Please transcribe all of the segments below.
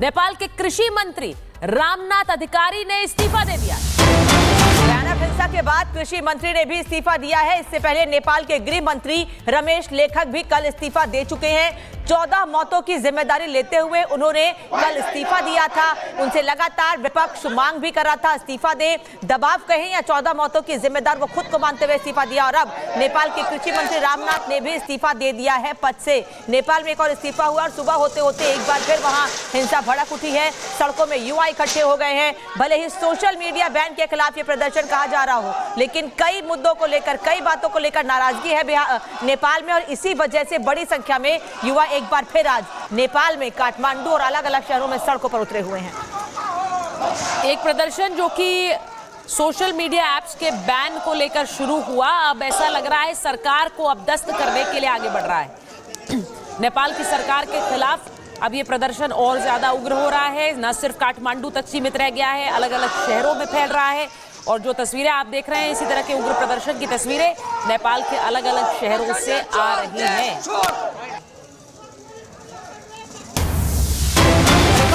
नेपाल के कृषि मंत्री रामनाथ अधिकारी ने इस्तीफा दे दिया। भयानक हिंसा के बाद कृषि मंत्री ने भी इस्तीफा दिया है। इससे पहले नेपाल के गृह मंत्री रमेश लेखक भी कल इस्तीफा दे चुके हैं। 14 मौतों की जिम्मेदारी लेते हुए उन्होंने कल इस्तीफा दिया था। उनसे लगातार विपक्ष मांग भी कर रहा था इस्तीफा दे, दबाव कहें या 14 मौतों की जिम्मेदार वो खुद को मानते हुए इस्तीफा दिया। और अब नेपाल के कृषि मंत्री रामनाथ ने भी इस्तीफा दे दिया है पद से। नेपाल में एक और इस्तीफा हुआ और सुबह होते होते एक बार फिर वहां हिंसा भड़क उठी है। सड़कों में युवा इकट्ठे हो गए हैं। भले ही सोशल मीडिया बैन के खिलाफ ये प्रदर्शन कहा जा रहा हो, लेकिन कई मुद्दों को लेकर, कई बातों को लेकर नाराजगी है नेपाल में। और इसी वजह से बड़ी संख्या में युवा एक बार फिर आज नेपाल में काठमांडू और अलग अलग शहरों में सड़कों पर उतरे हुए हैं। एक प्रदर्शन जो कि सोशल मीडिया ऐप्स के बैन को लेकर शुरू हुआ, अब ऐसा लग रहा है सरकार को अपदस्थ करने के लिए आगे बढ़ रहा है। नेपाल की सरकार के खिलाफ अब ये प्रदर्शन और ज्यादा उग्र हो रहा है। न सिर्फ काठमांडू तक सीमित रह गया है, अलग अलग शहरों में फैल रहा है। और जो तस्वीरें आप देख रहे हैं, इसी तरह के उग्र प्रदर्शन की तस्वीरें नेपाल के अलग अलग शहरों से आ रही हैं।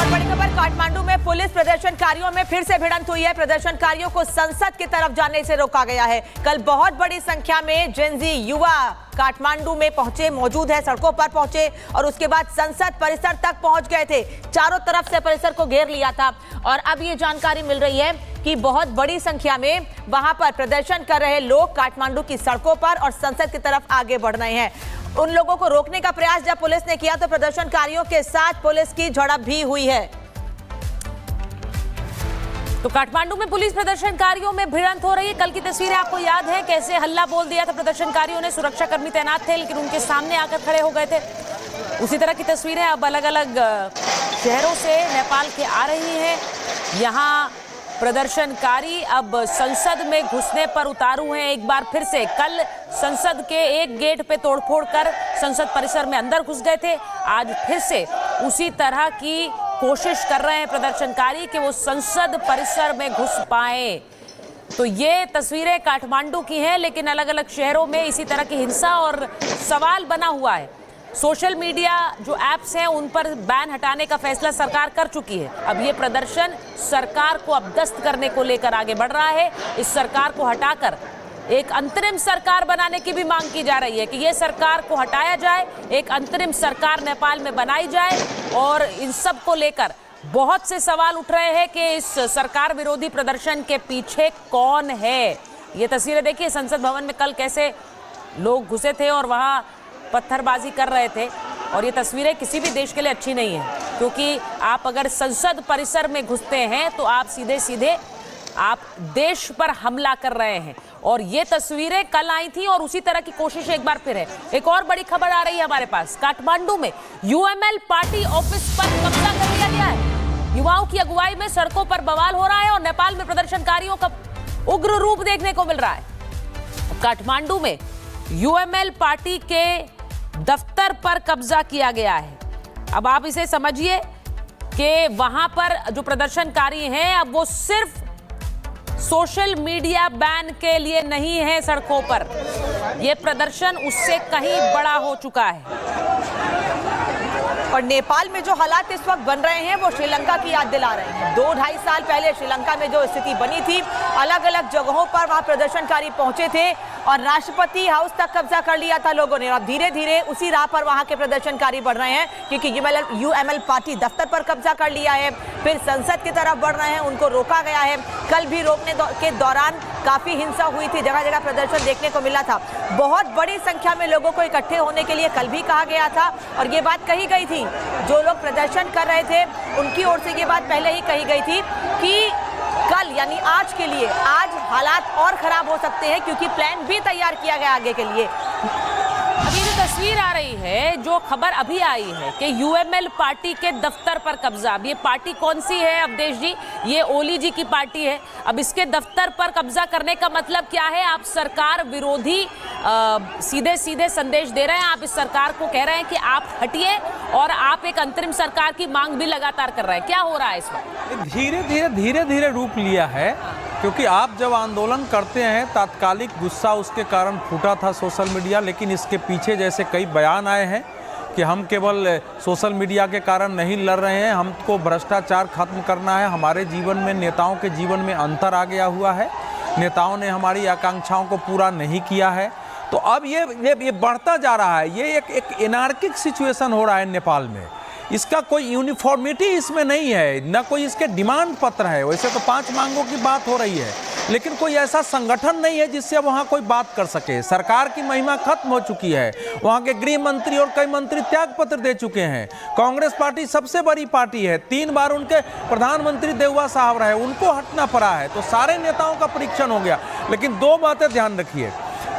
बड़ी खबर, काठमांडू में पुलिस प्रदर्शनकारियों में फिर से भिड़ंत हुई है। प्रदर्शनकारियों को संसद की तरफ जाने से रोका गया है। कल बहुत बड़ी संख्या में जेनजी युवा काठमांडू में पहुंचे, मौजूद है, सड़कों पर पहुंचे और उसके बाद संसद परिसर तक पहुंच गए थे। चारों तरफ से परिसर को घेर लिया था। और अब ये जानकारी मिल रही है कि बहुत बड़ी संख्या में वहां पर प्रदर्शन कर रहे लोग काठमांडू की सड़कों पर और संसद की तरफ आगे बढ़ रहे हैं। उन लोगों को रोकने का प्रयास जब पुलिस ने किया तो प्रदर्शनकारियों के साथ पुलिस की झड़प भी हुई है। तो काठमांडू में पुलिस प्रदर्शनकारियों में भिड़ंत हो रही है। कल की तस्वीरें आपको याद है, कैसे हल्ला बोल दिया था प्रदर्शनकारियों ने। सुरक्षाकर्मी तैनात थे लेकिन उनके सामने आकर खड़े हो गए थे। उसी तरह की तस्वीरें अब अलग अलग शहरों से नेपाल के आ रही हैं। यहाँ प्रदर्शनकारी अब संसद में घुसने पर उतारू हैं एक बार फिर से। कल संसद के एक गेट पे तोड़फोड़ कर संसद परिसर में अंदर घुस गए थे। आज फिर से उसी तरह की कोशिश कर रहे हैं प्रदर्शनकारी कि वो संसद परिसर में घुस पाए। तो ये तस्वीरें काठमांडू की हैं, लेकिन अलग अलग शहरों में इसी तरह की हिंसा और सवाल बना हुआ है। सोशल मीडिया जो ऐप्स हैं उन पर बैन हटाने का फैसला सरकार कर चुकी है। अब ये प्रदर्शन सरकार को अपदस्थ करने को लेकर आगे बढ़ रहा है। इस सरकार को हटाकर एक अंतरिम सरकार बनाने की भी मांग की जा रही है कि ये सरकार को हटाया जाए, एक अंतरिम सरकार नेपाल में बनाई जाए। और इन सब को लेकर बहुत से सवाल उठ रहे हैं कि इस सरकार विरोधी प्रदर्शन के पीछे कौन है। ये तस्वीरें देखिए संसद भवन में कल कैसे लोग घुसे थे और वहाँ पत्थरबाजी कर रहे थे। और ये तस्वीरें किसी भी देश के लिए अच्छी नहीं है, क्योंकि आप अगर संसद परिसर में घुसते हैं तो आप सीधे सीधे आप देश पर हमला कर रहे हैं। और ये तस्वीरें कल आई थी और उसी तरह की कोशिश एक बार फिर है। एक और बड़ी खबर आ रही है हमारे पास, काठमांडू में यूएमएल पार्टी ऑफिस पर कब्जा कर लिया गया है। युवाओं की अगुवाई में सड़कों पर बवाल हो रहा है और नेपाल में प्रदर्शनकारियों का उग्र रूप देखने को मिल रहा है। काठमांडू में यूएमएल पार्टी के दफ्तर पर कब्जा किया गया है। अब आप इसे समझिए कि वहां पर जो प्रदर्शनकारी हैं, अब वो सिर्फ सोशल मीडिया बैन के लिए नहीं है सड़कों पर, यह प्रदर्शन उससे कहीं बड़ा हो चुका है। और नेपाल में जो हालात इस वक्त बन रहे हैं वो श्रीलंका की याद दिला रहे हैं। 2-2.5 साल पहले श्रीलंका में जो स्थिति बनी थी, अलग अलग जगहों पर वहां प्रदर्शनकारी पहुंचे थे और राष्ट्रपति हाउस तक कब्जा कर लिया था लोगों ने। अब धीरे धीरे उसी राह पर वहां के प्रदर्शनकारी बढ़ रहे हैं, क्योंकि यूएमएल पार्टी दफ्तर पर कब्जा कर लिया है, फिर संसद की तरफ बढ़ रहे हैं, उनको रोका गया है। कल भी रोकने के दौरान काफी हिंसा हुई थी, जगह जगह प्रदर्शन देखने को मिला था। बहुत बड़ी संख्या में लोगों को इकट्ठे होने के लिए कल भी कहा गया था और ये बात कही गई थी, जो लोग प्रदर्शन कर रहे थे उनकी ओर से ये बात पहले ही कही गई थी कि कल यानी आज के लिए, आज हालात और खराब हो सकते हैं, क्योंकि प्लान भी तैयार किया गया आगे के लिए। अभी जो तस्वीर आ रही है, जो खबर अभी आई है कि यूएमएल पार्टी के दफ्तर पर कब्जा। अब ये पार्टी कौन सी है अवधेश जी? ये ओली जी की पार्टी है। अब इसके दफ्तर पर कब्जा करने का मतलब क्या है? आप सरकार विरोधी सीधे सीधे संदेश दे रहे हैं। आप इस सरकार को कह रहे हैं कि आप हटिए और आप एक अंतरिम सरकार की मांग भी लगातार कर रहे हैं। क्या हो रहा है इस वक्त? धीरे धीरे रूप लिया है, क्योंकि आप जब आंदोलन करते हैं, तात्कालिक गुस्सा उसके कारण फूटा था सोशल मीडिया, लेकिन इसके पीछे जैसे कई बयान आए हैं कि हम केवल सोशल मीडिया के कारण नहीं लड़ रहे हैं, हमको भ्रष्टाचार खत्म करना है। हमारे जीवन में, नेताओं के जीवन में अंतर आ गया हुआ है, नेताओं ने हमारी आकांक्षाओं को पूरा नहीं किया है। तो अब ये बढ़ता जा रहा है। ये एक एनार्किक सिचुएशन हो रहा है नेपाल में। इसका कोई यूनिफॉर्मिटी इसमें नहीं है, ना कोई इसके डिमांड पत्र है। वैसे तो 5 मांगों की बात हो रही है, लेकिन कोई ऐसा संगठन नहीं है जिससे वहाँ कोई बात कर सके। सरकार की महिमा खत्म हो चुकी है। वहाँ के गृह मंत्री और कई मंत्री त्याग पत्र दे चुके हैं। कांग्रेस पार्टी सबसे बड़ी पार्टी है, 3 बार उनके प्रधानमंत्री देउवा साहब रहे, उनको हटना पड़ा है। तो सारे नेताओं का परीक्षण हो गया। लेकिन 2 बातें ध्यान रखिए,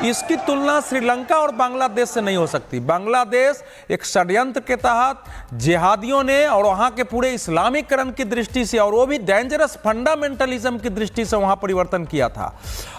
इसकी तुलना श्रीलंका और बांग्लादेश से नहीं हो सकती। बांग्लादेश एक षड्यंत्र के तहत जिहादियों ने और वहाँ के पूरे इस्लामीकरण की दृष्टि से, और वो भी डेंजरस फंडामेंटलिज्म की दृष्टि से वहाँ परिवर्तन किया था।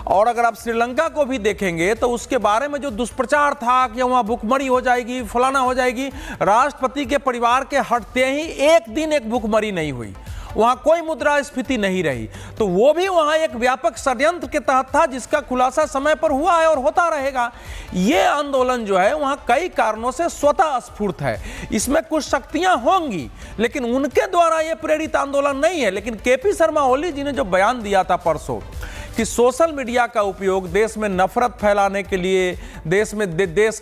और अगर आप श्रीलंका को भी देखेंगे तो उसके बारे में जो दुष्प्रचार था कि वहाँ भूखमरी हो जाएगी, फलाना हो जाएगी, राष्ट्रपति के परिवार के हटते ही एक दिन एक भूखमरी नहीं हुई, वहाँ कोई मुद्रास्फीति नहीं रही। तो वो भी वहाँ एक व्यापक षड्यंत्र के तहत था, जिसका खुलासा समय पर हुआ है और होता रहेगा। ये आंदोलन जो है वहाँ कई कारणों से स्वतः स्फूर्त है। इसमें कुछ शक्तियाँ होंगी, लेकिन उनके द्वारा ये प्रेरित आंदोलन नहीं है। लेकिन केपी शर्मा ओली जी ने जो बयान दिया था परसों कि सोशल मीडिया का उपयोग देश में नफरत फैलाने के लिए, देश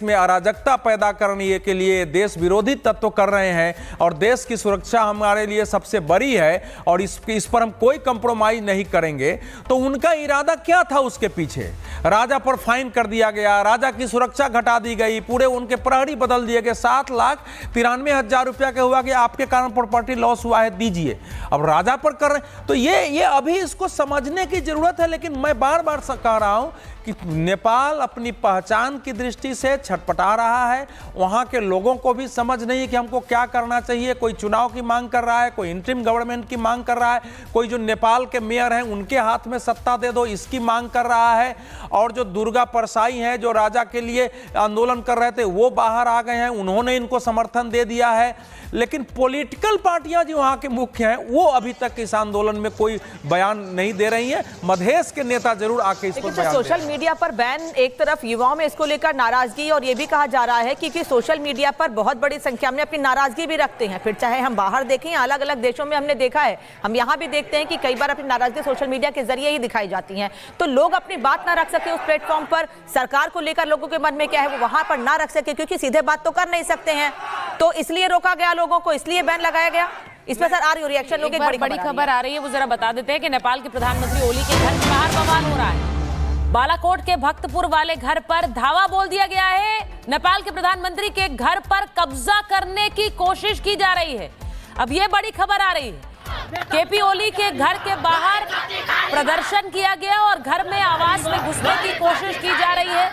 में अराजकता पैदा करने के लिए देश विरोधी तत्व कर रहे हैं, और देश की सुरक्षा हमारे लिए सबसे बड़ी है और इस पर हम कोई कंप्रोमाइज नहीं करेंगे। तो उनका इरादा क्या था उसके पीछे? राजा पर फाइन कर दिया गया, राजा की सुरक्षा घटा दी गई, पूरे उनके प्रहरी बदल दिए गए, 7,93,000 रुपया का हुआ कि आपके कारण प्रॉपर्टी लॉस हुआ है, दीजिए। अब राजा पर कर रहे, तो ये अभी इसको समझने की जरूरत है। लेकिन मैं बार बार कह रहा हूं कि नेपाल अपनी पहचान की दृष्टि से छटपटा रहा है। वहाँ के लोगों को भी समझ नहीं है कि हमको क्या करना चाहिए। कोई चुनाव की मांग कर रहा है, कोई इंटरिम गवर्नमेंट की मांग कर रहा है, कोई जो नेपाल के मेयर हैं उनके हाथ में सत्ता दे दो, इसकी मांग कर रहा है। और जो दुर्गा परसाई हैं, जो राजा के लिए आंदोलन कर रहे थे, वो बाहर आ गए हैं, उन्होंने इनको समर्थन दे दिया है। लेकिन पॉलिटिकल पार्टियां जो वहाँ के मुख्य हैं, वो अभी तक इस आंदोलन में कोई बयान नहीं दे रही हैं। मधेश के नेता जरूर आके इस पर बयान सोशल मीडिया पर बैन, एक तरफ युवाओं में इसको लेकर नाराजगी, और ये भी कहा जा रहा है कि सोशल मीडिया पर बहुत बड़ी संख्या में अपनी नाराजगी भी रखते हैं। फिर चाहे हम बाहर देखें, अलग अलग देशों में हमने देखा है, हम यहाँ भी देखते हैं कि कई बार अपनी नाराजगी सोशल मीडिया के जरिए ही दिखाई जाती है। तो लोग अपनी बात ना रख सके उस प्लेटफॉर्म पर, सरकार को लेकर लोगों के मन में क्या है वो वहां पर ना रख सके, क्योंकि सीधे बात तो कर नहीं सकते हैं, तो इसलिए रोका गया लोगों को, इसलिए बैन लगाया गया। इस पर सर आर रिएक्शन, लोग एक बड़ी खबर आ रही है, वो जरा बता देते हैं कि नेपाल के प्रधानमंत्री ओली के घर के बाहर बवाल हो रहा है। बालाकोट के भक्तपुर वाले घर पर धावा बोल दिया गया है। नेपाल के प्रधानमंत्री के घर पर कब्जा करने की कोशिश की जा रही है। अब ये बड़ी खबर आ रही है, केपी ओली के घर के बाहर प्रदर्शन किया गया और घर में आवास में घुसने की कोशिश की जा रही है।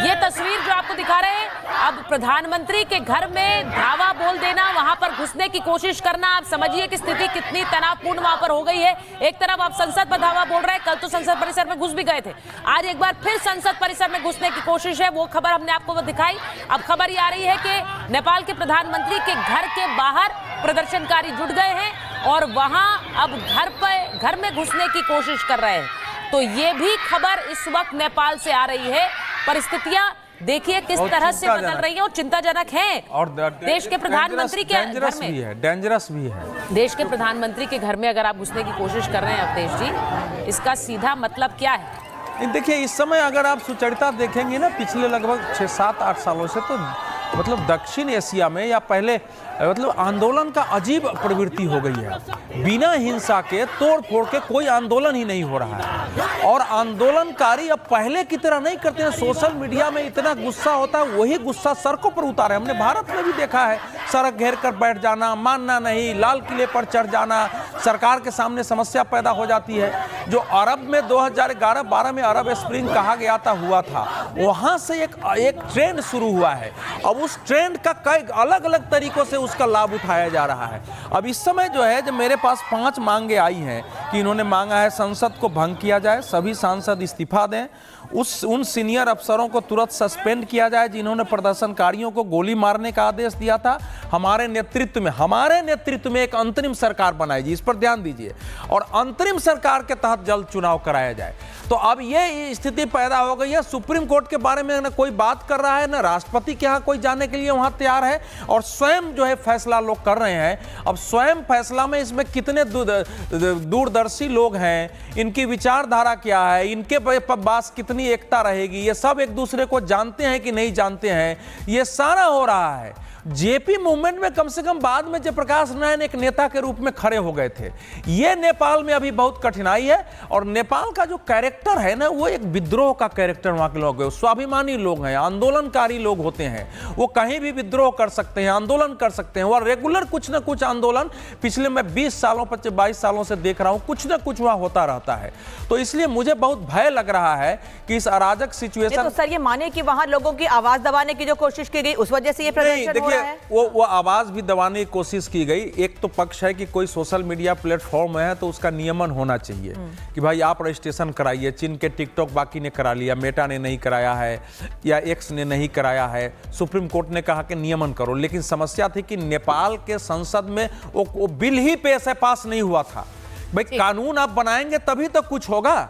ये तस्वीर जो आपको दिखा रहे हैं, अब प्रधानमंत्री के घर में धावा बोल देना, वहां पर घुसने की कोशिश करना, आप समझिए कि स्थिति कितनी तनावपूर्ण वहां पर हो गई है। एक तरफ आप संसद पर धावा बोल रहे हैं, कल तो संसद परिसर में घुस भी गए थे, आज एक बार फिर संसद परिसर में घुसने की कोशिश है। वो खबर हमने आपको दिखाई। अब खबर ये आ रही है कि नेपाल के प्रधानमंत्री के घर के बाहर प्रदर्शनकारी जुट गए हैं और वहां अब घर में घुसने की कोशिश कर रहे हैं। तो ये भी खबर इस वक्त नेपाल से आ रही है। परिस्थितियां देखिए किस तरह से बदल रही है और चिंताजनक है। और देश के प्रधानमंत्री के घर में डेंजरस भी है। देश के प्रधानमंत्री के घर में अगर आप घुसने की कोशिश कर रहे हैं अवधेश जी, इसका सीधा मतलब क्या है? देखिए, इस समय अगर आप सुचरिता देखेंगे ना, पिछले लगभग 6, 7, 8 सालों से, तो मतलब दक्षिण एशिया में या पहले मतलब आंदोलन का अजीब प्रवृत्ति हो गई है। बिना हिंसा के, तोड़ फोड़ के कोई आंदोलन ही नहीं हो रहा है। और आंदोलनकारी अब पहले की तरह नहीं करते हैं। सोशल मीडिया में इतना गुस्सा होता है, वही गुस्सा सड़कों पर उतारे। हमने भारत में भी देखा है, सड़क घेर कर बैठ जाना, मानना नहीं, लाल किले पर चढ़ जाना, सरकार के सामने समस्या पैदा हो जाती है। जो अरब में 2011-12 में अरब स्प्रिंग कहा गया था, हुआ था, वहां से एक ट्रेंड शुरू हुआ है। अब उस ट्रेंड का कई अलग अलग तरीकों से उसका लाभ उठाया जा रहा है। अब इस समय जो है, जब मेरे पास 5 मांगे आई हैं कि इन्होंने मांगा है संसद को भंग किया जाए, सभी सांसद इस्तीफा दें, उन सीनियर अफसरों को तुरंत सस्पेंड किया जाए जिन्होंने प्रदर्शनकारियों को गोली मारने का आदेश दिया था। हमारे नेतृत्व में एक अंतरिम सरकार बनाई जी, इस पर ध्यान दीजिए, और अंतरिम सरकार के तहत जल्द चुनाव कराया जाए। तो अब ये स्थिति पैदा हो गई है, सुप्रीम कोर्ट के बारे में न कोई बात कर रहा है, न राष्ट्रपति के यहाँ कोई जाने के लिए वहां तैयार है, और स्वयं जो है फैसला लोग कर रहे हैं। अब स्वयं फैसला में इसमें कितने दूरदर्शी लोग हैं, इनकी विचारधारा क्या है, इनके पास कितनी एकता रहेगी, ये सब एक दूसरे को जानते हैं कि नहीं जानते हैं, ये सारा हो रहा है। जेपी मूवमेंट में कम से कम बाद में जयप्रकाश नारायण एक नेता के रूप में खड़े हो गए थे। ये नेपाल में अभी बहुत कठिनाई है, और नेपाल का जो कैरेक्टर है ना, वो एक विद्रोह का कैरेक्टर वहां के लोग हैं, स्वाभिमानी लोग हैं, आंदोलनकारी लोग होते हैं, वो कहीं भी विद्रोह कर सकते हैं, आंदोलन कर सकते हैं, और रेगुलर कुछ ना कुछ आंदोलन पिछले मैं 20 सालों 22 सालों से देख रहा हूं, कुछ ना कुछ वहां होता रहता है। तो इसलिए मुझे बहुत भय लग रहा है कि इस अराजक सिचुएशन। तो सर ये माने कि वहां लोगों की आवाज दबाने की जो कोशिश की गई, उस वजह से ये प्रदर्शन हो रहा है? वो आवाज भी दबाने की कोशिश की गई। एक तो पक्ष है कि कोई सोशल मीडिया प्लेटफॉर्म है तो उसका नियमन होना चाहिए कि भाई आप रजिस्ट्रेशन कराइए। चीन के टिकटॉक बाकी ने करा लिया, मेटा ने नहीं कराया है, या एक्स ने नहीं कराया है, सुप्रीम कोर्ट ने कहा कि नियमन करो। लेकिन समस्या थी कि नेपाल के संसद में वो बिल ही पास नहीं हुआ था। भाई कानून आप बनाएंगे तभी तो कुछ होगा।